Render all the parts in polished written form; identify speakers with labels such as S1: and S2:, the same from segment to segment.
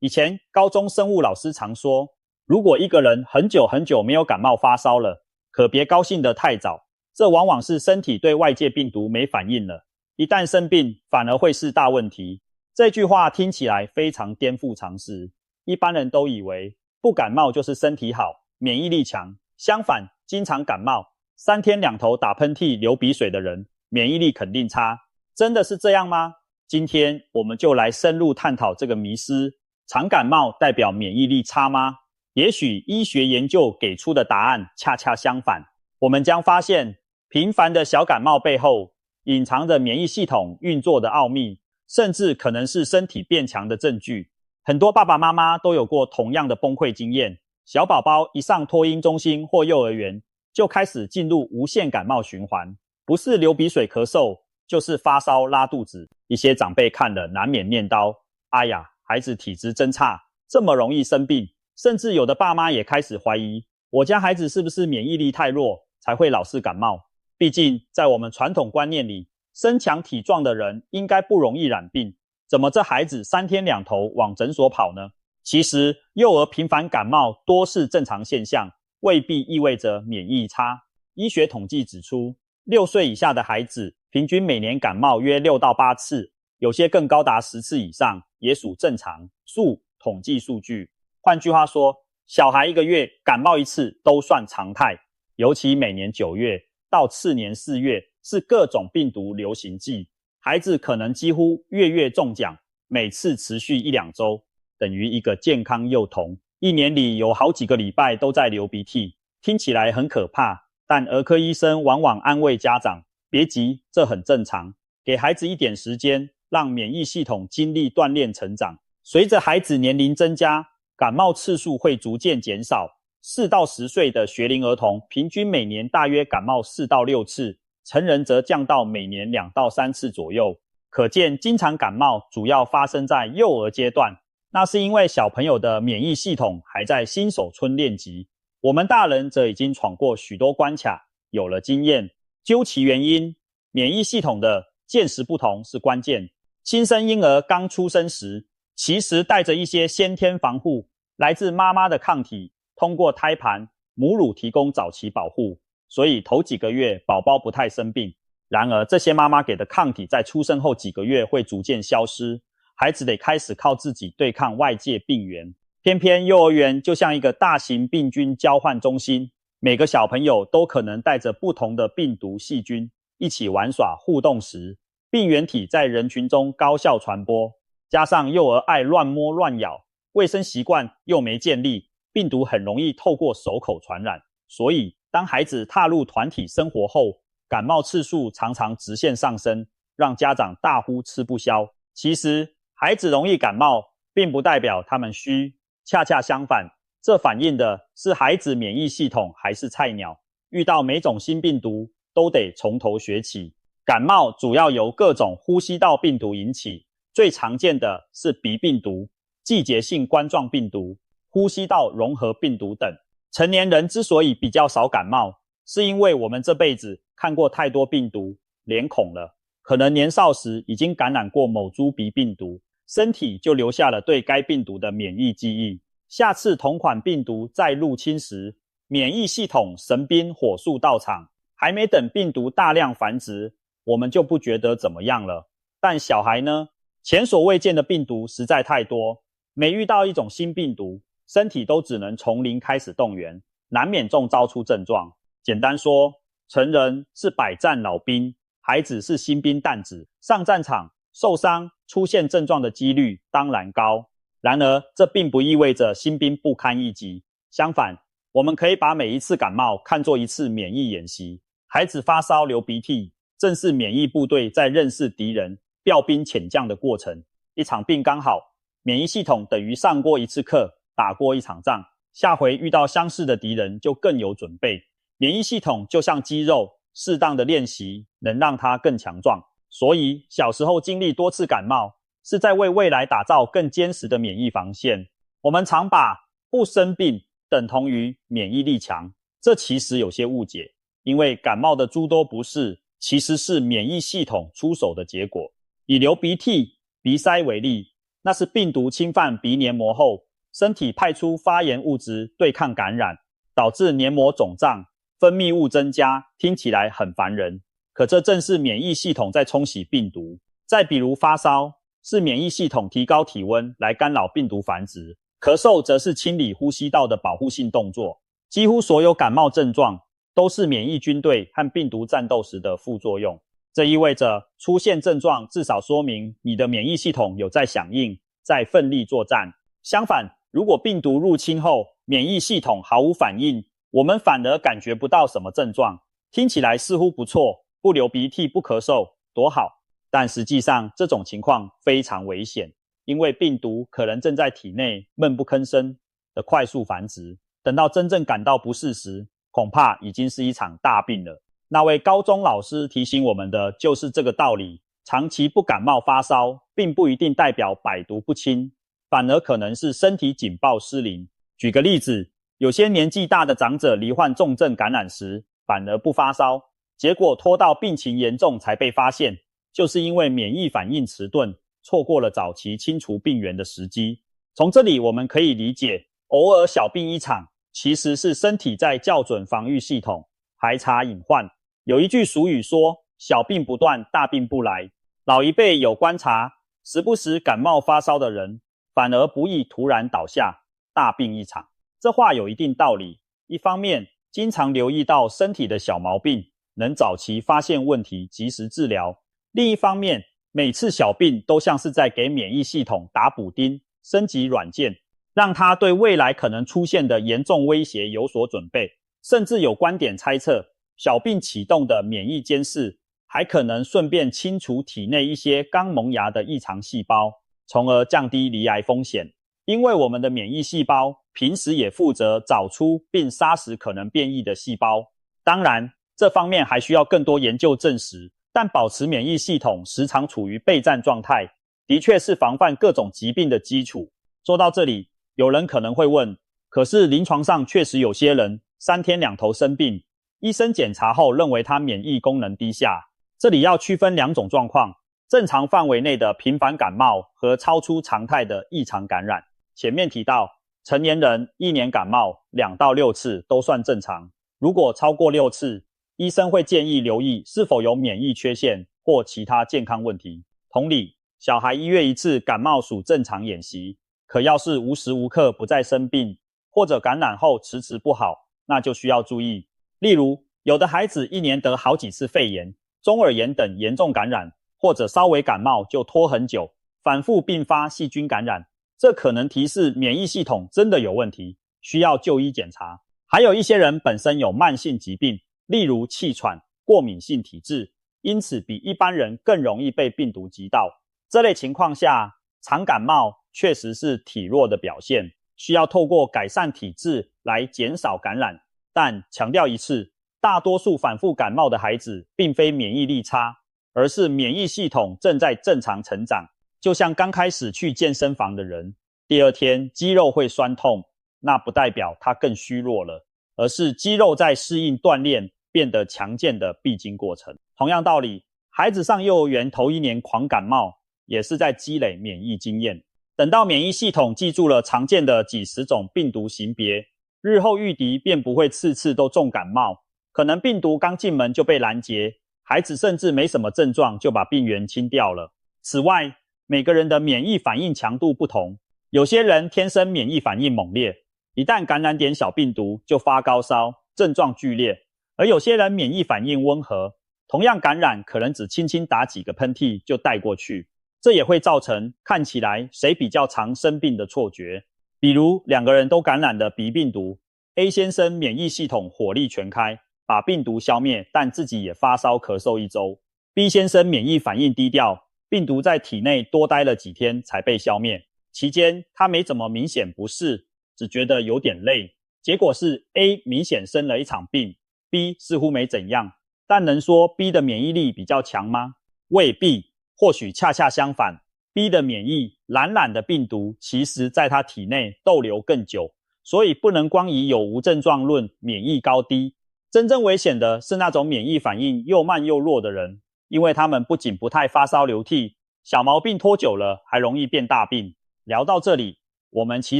S1: 以前高中生物老师常说，如果一个人很久很久没有感冒发烧了，可别高兴得太早，这往往是身体对外界病毒没反应了，一旦生病反而会是大问题。这句话听起来非常颠覆常识，一般人都以为不感冒就是身体好，免疫力强，相反，经常感冒，3天2头打喷嚏流鼻水的人，免疫力肯定差。真的是这样吗？今天我们就来深入探讨这个迷思，常感冒代表免疫力差吗？也许医学研究给出的答案恰恰相反，我们将发现频繁的小感冒背后隐藏着免疫系统运作的奥秘，甚至可能是身体变强的证据。很多爸爸妈妈都有过同样的崩溃经验，小宝宝一上托婴中心或幼儿园，就开始进入无限感冒循环，不是流鼻水咳嗽，就是发烧拉肚子。一些长辈看了难免念叨，哎呀，孩子体质真差，这么容易生病。甚至有的爸妈也开始怀疑，我家孩子是不是免疫力太弱，才会老是感冒。毕竟在我们传统观念里，身强体壮的人应该不容易染病，怎么这孩子3天2头往诊所跑呢？其实幼儿频繁感冒多是正常现象，未必意味着免疫差。医学统计指出，6岁以下的孩子平均每年感冒约6到8次，有些更高达10次以上，也属正常，属统计数据。换句话说，小孩1个月感冒1次都算常态，尤其每年9月到次年4月是各种病毒流行季，孩子可能几乎月月中奖，每次持续1-2周，等于一个健康幼童1年里有好几个礼拜都在流鼻涕，听起来很可怕，但儿科医生往往安慰家长，别急，这很正常，给孩子一点时间，让免疫系统经历锻炼成长。随着孩子年龄增加，感冒次数会逐渐减少，4到10岁的学龄儿童平均每年大约感冒4到6次，成人则降到每年2到3次左右。可见经常感冒主要发生在幼儿阶段，那是因为小朋友的免疫系统还在新手村练级，我们大人则已经闯过许多关卡，有了经验。究其原因，免疫系统的见识不同是关键。新生婴儿刚出生时，其实带着一些先天防护，来自妈妈的抗体，通过胎盘、母乳提供早期保护，所以头几个月宝宝不太生病。然而这些妈妈给的抗体在出生后几个月会逐渐消失，孩子得开始靠自己对抗外界病源。偏偏幼儿园就像一个大型病菌交换中心，每个小朋友都可能带着不同的病毒细菌一起玩耍互动时，病原体在人群中高效传播，加上幼儿爱乱摸乱咬，卫生习惯又没建立，病毒很容易透过手口传染。所以当孩子踏入团体生活后，感冒次数常常直线上升，让家长大呼吃不消。其实孩子容易感冒并不代表他们虚，恰恰相反，这反映的是孩子免疫系统还是菜鸟，遇到每种新病毒都得从头学起。感冒主要由各种呼吸道病毒引起，最常见的是鼻病毒、季节性冠状病毒、呼吸道融合病毒等。成年人之所以比较少感冒，是因为我们这辈子看过太多病毒，脸孔了，可能年少时已经感染过某株鼻病毒，身体就留下了对该病毒的免疫记忆。下次同款病毒再入侵时，免疫系统神兵火速到场，还没等病毒大量繁殖，我们就不觉得怎么样了。但小孩呢？前所未见的病毒实在太多，每遇到一种新病毒，身体都只能从零开始动员，难免中招出症状。简单说，成人是百战老兵，孩子是新兵蛋子，上战场受伤出现症状的几率当然高。然而这并不意味着新兵不堪一击，相反，我们可以把每一次感冒看作一次免疫演习。孩子发烧流鼻涕，正是免疫部队在认识敌人、调兵遣将的过程。一场病刚好，免疫系统等于上过一次课，打过一场仗，下回遇到相似的敌人就更有准备。免疫系统就像肌肉，适当的练习能让它更强壮。所以小时候经历多次感冒，是在为未来打造更坚实的免疫防线。我们常把不生病等同于免疫力强，这其实有些误解，因为感冒的诸多不适其实是免疫系统出手的结果。以流鼻涕、鼻塞为例，那是病毒侵犯鼻黏膜后，身体派出发炎物质对抗感染，导致黏膜肿胀，分泌物增加，听起来很烦人。可这正是免疫系统在冲洗病毒。再比如发烧，是免疫系统提高体温来干扰病毒繁殖；咳嗽则是清理呼吸道的保护性动作。几乎所有感冒症状都是免疫军队和病毒战斗时的副作用。这意味着出现症状至少说明你的免疫系统有在响应，在奋力作战。相反，如果病毒入侵后免疫系统毫无反应，我们反而感觉不到什么症状，听起来似乎不错，不流鼻涕不咳嗽多好。但实际上这种情况非常危险，因为病毒可能正在体内闷不吭声的快速繁殖，等到真正感到不适时，恐怕已经是一场大病了。那位高中老师提醒我们的就是这个道理，长期不感冒发烧并不一定代表百毒不侵，反而可能是身体警报失灵。举个例子，有些年纪大的长者罹患重症感染时反而不发烧，结果拖到病情严重才被发现，就是因为免疫反应迟钝，错过了早期清除病源的时机。从这里我们可以理解，偶尔小病一场其实是身体在校准防御系统，排查隐患。有一句俗语说，小病不断，大病不来。老一辈有观察，时不时感冒发烧的人，反而不易突然倒下，大病一场。这话有一定道理。一方面，经常留意到身体的小毛病，能早期发现问题，及时治疗；另一方面，每次小病都像是在给免疫系统打补丁，升级软件，让它对未来可能出现的严重威胁有所准备。甚至有观点猜测，小病启动的免疫监视，还可能顺便清除体内一些刚萌芽的异常细胞，从而降低罹癌风险。因为我们的免疫细胞平时也负责找出并杀死可能变异的细胞。当然，这方面还需要更多研究证实，但保持免疫系统时常处于备战状态，的确是防范各种疾病的基础。说到这里，有人可能会问，可是临床上确实有些人3天2头生病，医生检查后认为他免疫功能低下。这里要区分2种状况，正常范围内的频繁感冒和超出常态的异常感染。前面提到，成年人1年感冒2到6次都算正常，如果超过6次，医生会建议留意是否有免疫缺陷或其他健康问题。同理，小孩1月1次感冒属正常演习，可要是无时无刻不再生病，或者感染后迟迟不好，那就需要注意。例如，有的孩子1年得好几次肺炎、中耳炎等严重感染，或者稍微感冒就拖很久，反复并发细菌感染，这可能提示免疫系统真的有问题，需要就医检查。还有一些人本身有慢性疾病，例如气喘、过敏性体质，因此比一般人更容易被病毒击到。这类情况下，常感冒确实是体弱的表现，需要透过改善体质来减少感染。但强调一次，大多数反复感冒的孩子并非免疫力差，而是免疫系统正在正常成长。就像刚开始去健身房的人，第2天肌肉会酸痛，那不代表他更虚弱了，而是肌肉在适应锻炼变得强健的必经过程。同样道理，孩子上幼儿园头1年狂感冒，也是在积累免疫经验。等到免疫系统记住了常见的几十种病毒型别，日后御敌便不会次次都重感冒，可能病毒刚进门就被拦截，孩子甚至没什么症状就把病源清掉了。此外，每个人的免疫反应强度不同，有些人天生免疫反应猛烈，一旦感染点小病毒就发高烧，症状剧烈，而有些人免疫反应温和，同样感染可能只轻轻打几个喷嚏就带过去，这也会造成看起来谁比较常生病的错觉。比如2个人都感染了鼻病毒， A 先生免疫系统火力全开，把病毒消灭，但自己也发烧咳嗽1周。 B 先生免疫反应低调，病毒在体内多待了几天才被消灭，期间他没怎么明显不适，只觉得有点累。结果是 A 明显生了一场病， B 似乎没怎样，但能说 B 的免疫力比较强吗？未必，或许恰恰相反， B 的免疫染的病毒其实在他体内逗留更久，所以不能光以有无症状论免疫高低。真正危险的是那种免疫反应又慢又弱的人，因为他们不仅不太发烧流涕，小毛病拖久了还容易变大病。聊到这里，我们其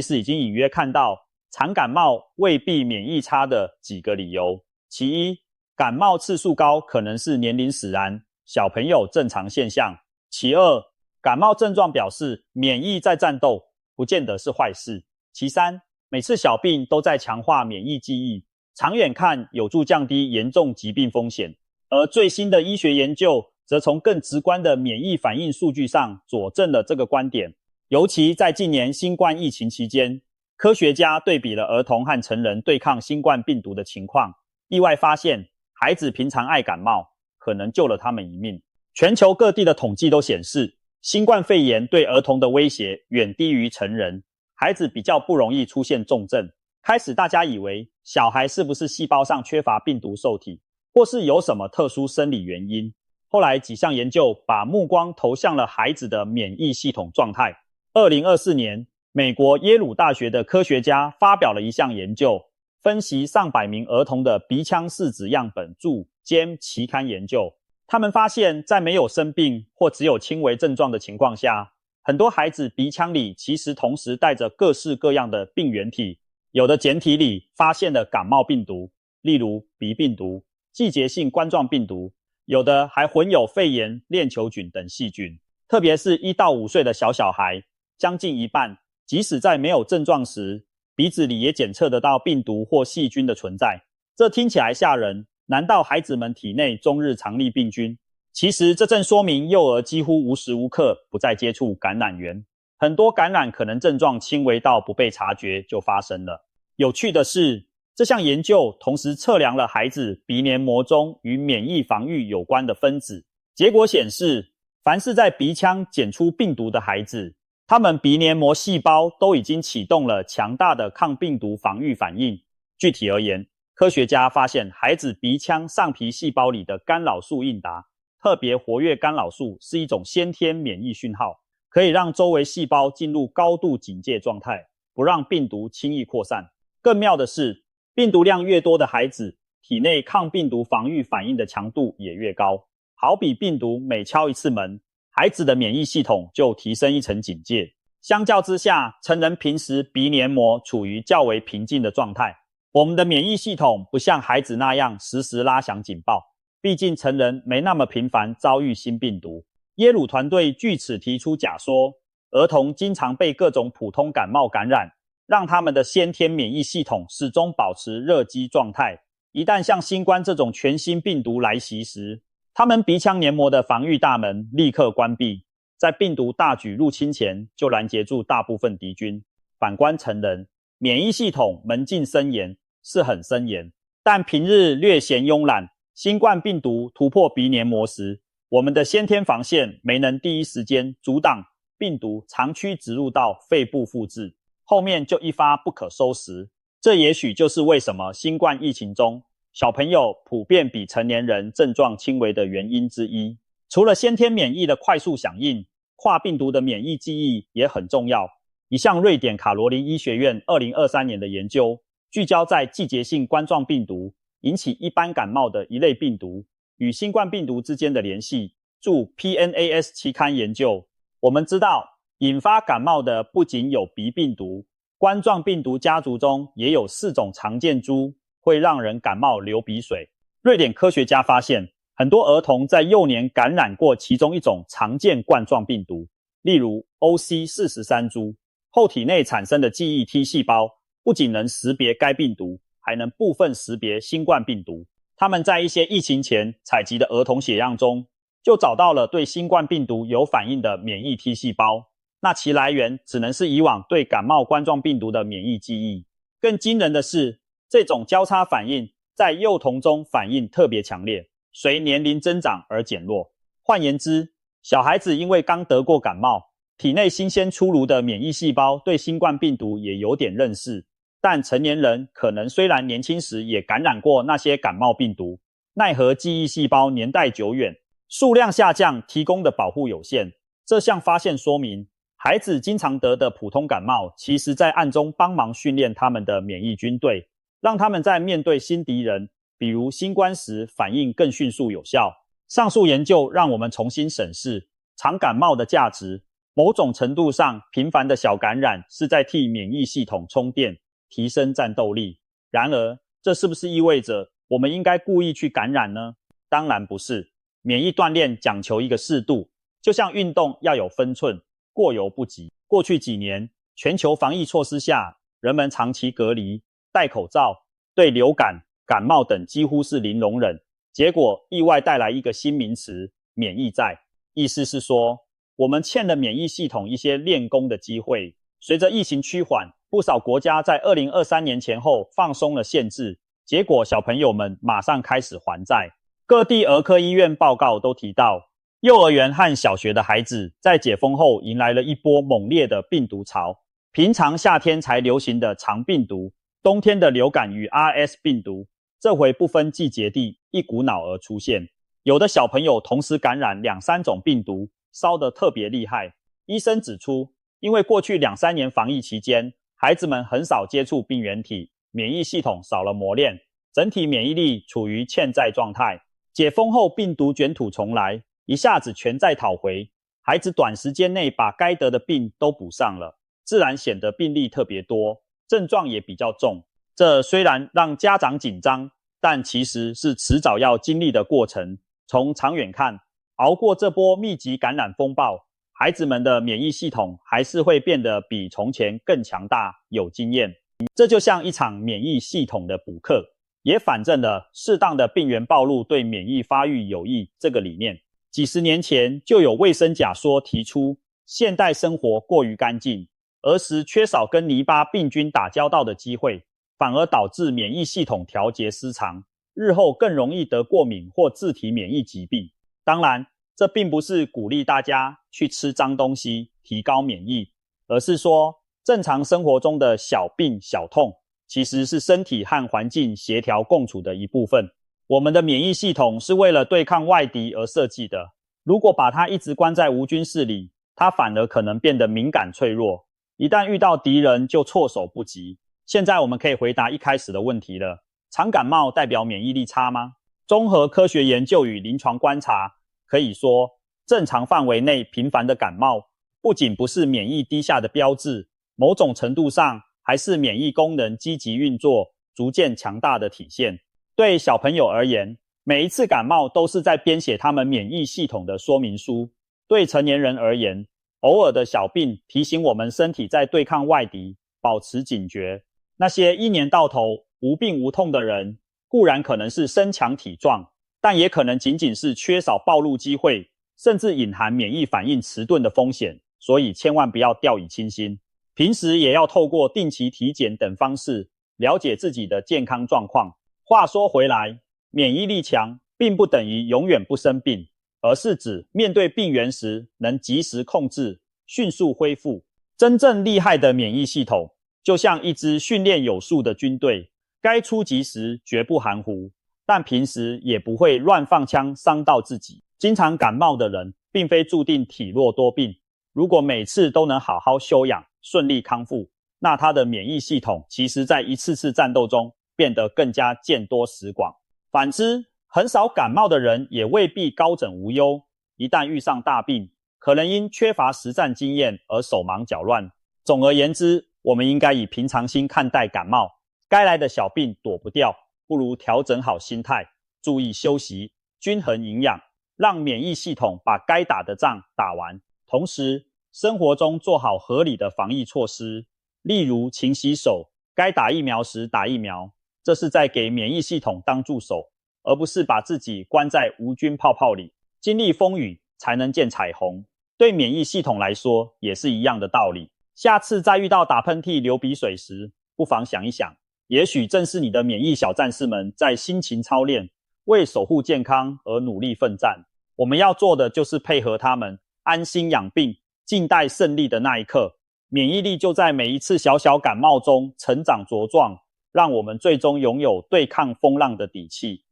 S1: 实已经隐约看到常感冒未必免疫差的几个理由。其一，感冒次数高可能是年龄使然，小朋友正常现象。其二，感冒症状表示免疫在战斗，不见得是坏事。其三，每次小病都在强化免疫记忆，长远看有助降低严重疾病风险。而最新的医学研究则从更直观的免疫反应数据上佐证了这个观点。尤其在近年新冠疫情期间，科学家对比了儿童和成人对抗新冠病毒的情况，意外发现孩子平常爱感冒，可能救了他们一命。全球各地的统计都显示，新冠肺炎对儿童的威胁远低于成人，孩子比较不容易出现重症。开始大家以为小孩是不是细胞上缺乏病毒受体，或是有什么特殊生理原因。后来几项研究把目光投向了孩子的免疫系统状态。2024年，美国耶鲁大学的科学家发表了一项研究，分析上百名儿童的鼻腔试纸样本著兼期刊研究。他们发现，在没有生病或只有轻微症状的情况下，很多孩子鼻腔里其实同时带着各式各样的病原体，有的简体里发现了感冒病毒，例如鼻病毒、季节性冠状病毒，有的还混有肺炎、链球菌等细菌。特别是1到5岁的小孩，将近一半，即使在没有症状时，鼻子里也检测得到病毒或细菌的存在。这听起来吓人，难道孩子们体内终日藏匿病菌？其实这正说明幼儿几乎无时无刻不在接触感染源，很多感染可能症状轻微到不被察觉就发生了。有趣的是，这项研究同时测量了孩子鼻黏膜中与免疫防御有关的分子，结果显示，凡是在鼻腔检出病毒的孩子，他们鼻黏膜细胞都已经启动了强大的抗病毒防御反应。具体而言，科学家发现孩子鼻腔上皮细胞里的干扰素应答，特别活跃干扰素是一种先天免疫讯号，可以让周围细胞进入高度警戒状态，不让病毒轻易扩散。更妙的是，病毒量越多的孩子，体内抗病毒防御反应的强度也越高。好比病毒每敲一次门，孩子的免疫系统就提升一层警戒。相较之下，成人平时鼻黏膜处于较为平静的状态。我们的免疫系统不像孩子那样时时拉响警报，毕竟成人没那么频繁遭遇新病毒。耶鲁团队据此提出假说，儿童经常被各种普通感冒感染，让他们的先天免疫系统始终保持热机状态。一旦像新冠这种全新病毒来袭时，他们鼻腔黏膜的防御大门立刻关闭，在病毒大举入侵前就拦截住大部分敌军。反观成人，免疫系统门禁森严，是很森严，但平日略显慵懒，新冠病毒突破鼻黏膜时，我们的先天防线没能第一时间阻挡病毒长驱直入到肺部复制，后面就一发不可收拾。这也许就是为什么新冠疫情中小朋友普遍比成年人症状轻微的原因之一。除了先天免疫的快速响应，跨病毒的免疫记忆也很重要。一项瑞典卡罗琳医学院2023年的研究，聚焦在季节性冠状病毒引起一般感冒的一类病毒与新冠病毒之间的联系，著 PNAS 期刊研究。我们知道，引发感冒的不仅有鼻病毒，冠状病毒家族中也有4种常见株会让人感冒流鼻水。瑞典科学家发现，很多儿童在幼年感染过其中一种常见冠状病毒，例如 OC43 株，后体内产生的记忆 T 细胞不仅能识别该病毒，还能部分识别新冠病毒。他们在一些疫情前采集的儿童血样中，就找到了对新冠病毒有反应的免疫 T 细胞，那其来源只能是以往对感冒冠状病毒的免疫记忆。更惊人的是，这种交叉反应在幼童中反应特别强烈，随年龄增长而减弱。换言之，小孩子因为刚得过感冒，体内新鲜出炉的免疫细胞对新冠病毒也有点认识，但成年人可能虽然年轻时也感染过那些感冒病毒，奈何记忆细胞年代久远，数量下降，提供的保护有限。这项发现说明，孩子经常得的普通感冒，其实在暗中帮忙训练他们的免疫军队，让他们在面对新敌人，比如新冠时反应更迅速有效。上述研究让我们重新审视常感冒的价值，某种程度上，频繁的小感染是在替免疫系统充电，提升战斗力。然而，这是不是意味着我们应该故意去感染呢？当然不是。免疫锻炼讲求一个适度，就像运动要有分寸，过犹不及。过去几年，全球防疫措施下，人们长期隔离、戴口罩，对流感、感冒等几乎是零容忍。结果意外带来一个新名词——免疫债。意思是说，我们欠了免疫系统一些练功的机会。随着疫情趋缓，不少国家在2023年前后放松了限制，结果小朋友们马上开始还债。各地儿科医院报告都提到，幼儿园和小学的孩子在解封后迎来了一波猛烈的病毒潮。平常夏天才流行的肠病毒，冬天的流感与 RS 病毒，这回不分季节地一股脑儿出现。有的小朋友同时感染2-3种病毒，烧得特别厉害。医生指出，因为过去2-3年防疫期间，孩子们很少接触病原体，免疫系统少了磨练，整体免疫力处于欠债状态。解封后病毒卷土重来，一下子全债讨回，孩子短时间内把该得的病都补上了，自然显得病例特别多，症状也比较重。这虽然让家长紧张，但其实是迟早要经历的过程。从长远看，熬过这波密集感染风暴，孩子们的免疫系统还是会变得比从前更强大，有经验。这就像一场免疫系统的补课，也反证了适当的病原暴露对免疫发育有益这个理念。几十年前就有卫生假说提出，现代生活过于干净，儿时缺少跟泥巴病菌打交道的机会，反而导致免疫系统调节失常，日后更容易得过敏或自体免疫疾病。当然，这并不是鼓励大家去吃脏东西提高免疫，而是说正常生活中的小病小痛其实是身体和环境协调共处的一部分。我们的免疫系统是为了对抗外敌而设计的，如果把它一直关在无菌室里，它反而可能变得敏感脆弱，一旦遇到敌人就措手不及。现在我们可以回答一开始的问题了，常感冒代表免疫力差吗？综合科学研究与临床观察，可以说正常范围内频繁的感冒不仅不是免疫低下的标志，某种程度上还是免疫功能积极运作逐渐强大的体现。对小朋友而言，每一次感冒都是在编写他们免疫系统的说明书。对成年人而言，偶尔的小病提醒我们身体在对抗外敌，保持警觉。那些一年到头无病无痛的人，固然可能是身强体壮，但也可能仅仅是缺少暴露机会，甚至隐含免疫反应迟钝的风险，所以千万不要掉以轻心。平时也要透过定期体检等方式，了解自己的健康状况。话说回来，免疫力强并不等于永远不生病，而是指面对病原时能及时控制，迅速恢复。真正厉害的免疫系统，就像一支训练有素的军队，该出击时绝不含糊，但平时也不会乱放枪伤到自己。经常感冒的人，并非注定体弱多病，如果每次都能好好休养，顺利康复，那他的免疫系统其实在一次次战斗中变得更加见多识广。反之，很少感冒的人也未必高枕无忧，一旦遇上大病，可能因缺乏实战经验而手忙脚乱。总而言之，我们应该以平常心看待感冒，该来的小病躲不掉，不如调整好心态，注意休息，均衡营养，让免疫系统把该打的仗打完。同时，生活中做好合理的防疫措施，例如勤洗手，该打疫苗时打疫苗，这是在给免疫系统当助手，而不是把自己关在无菌泡泡里。经历风雨才能见彩虹，对免疫系统来说也是一样的道理。下次再遇到打喷嚏流鼻水时，不妨想一想，也许正是你的免疫小战士们在辛勤操练，为守护健康而努力奋战。我们要做的就是配合他们，安心养病，静待胜利的那一刻。免疫力就在每一次小小感冒中成长茁壮，让我们最终拥有对抗风浪的底气。